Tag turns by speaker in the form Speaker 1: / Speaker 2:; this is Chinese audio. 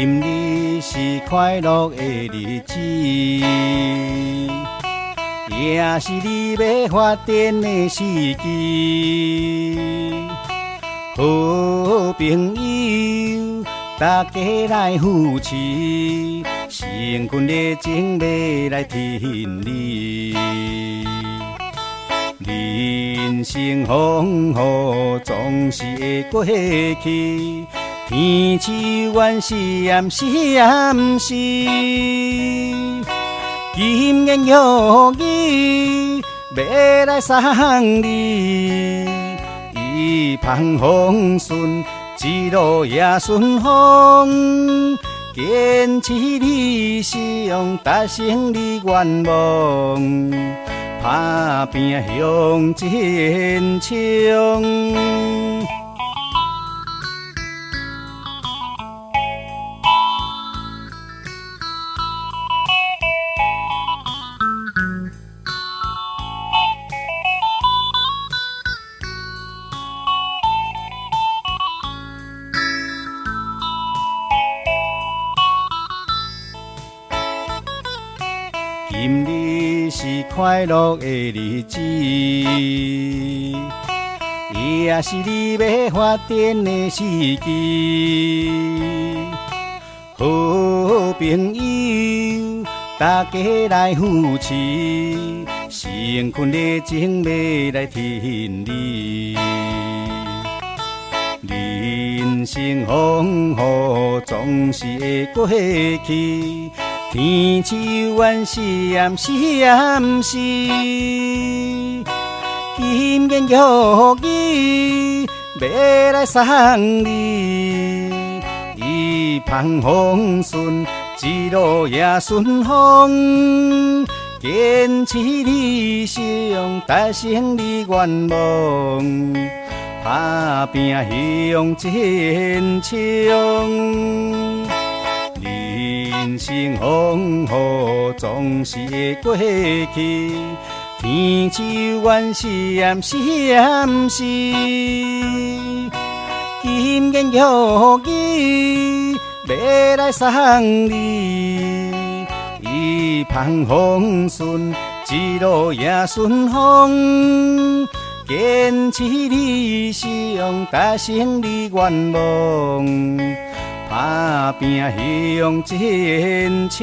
Speaker 1: 今日是快乐的日子，也是你要发展的时机。好朋友，大家来扶持，成群的情要来挺你。人生风雨总是会过去，天气原是暗时暗时。今年玉语要来送你，一帆风顺，一路也顺风。坚持理想，达成你愿望，打拼向前冲。今日是快乐的日子，也是你要发展的时机。好朋友，大家来扶持，成群的情要来挺你。人生风雨总是会过去，天气原是暗时暗时。今年玉语要来送你，一帆风顺，一路也顺风。坚持理想，达成你愿望，打拼向前冲。人生风雨总是会过去，天气原是暗时暗时。今年玉语要来送你，一帆风顺，一路也顺风。坚持理想，达成你愿望，打拼向前冲。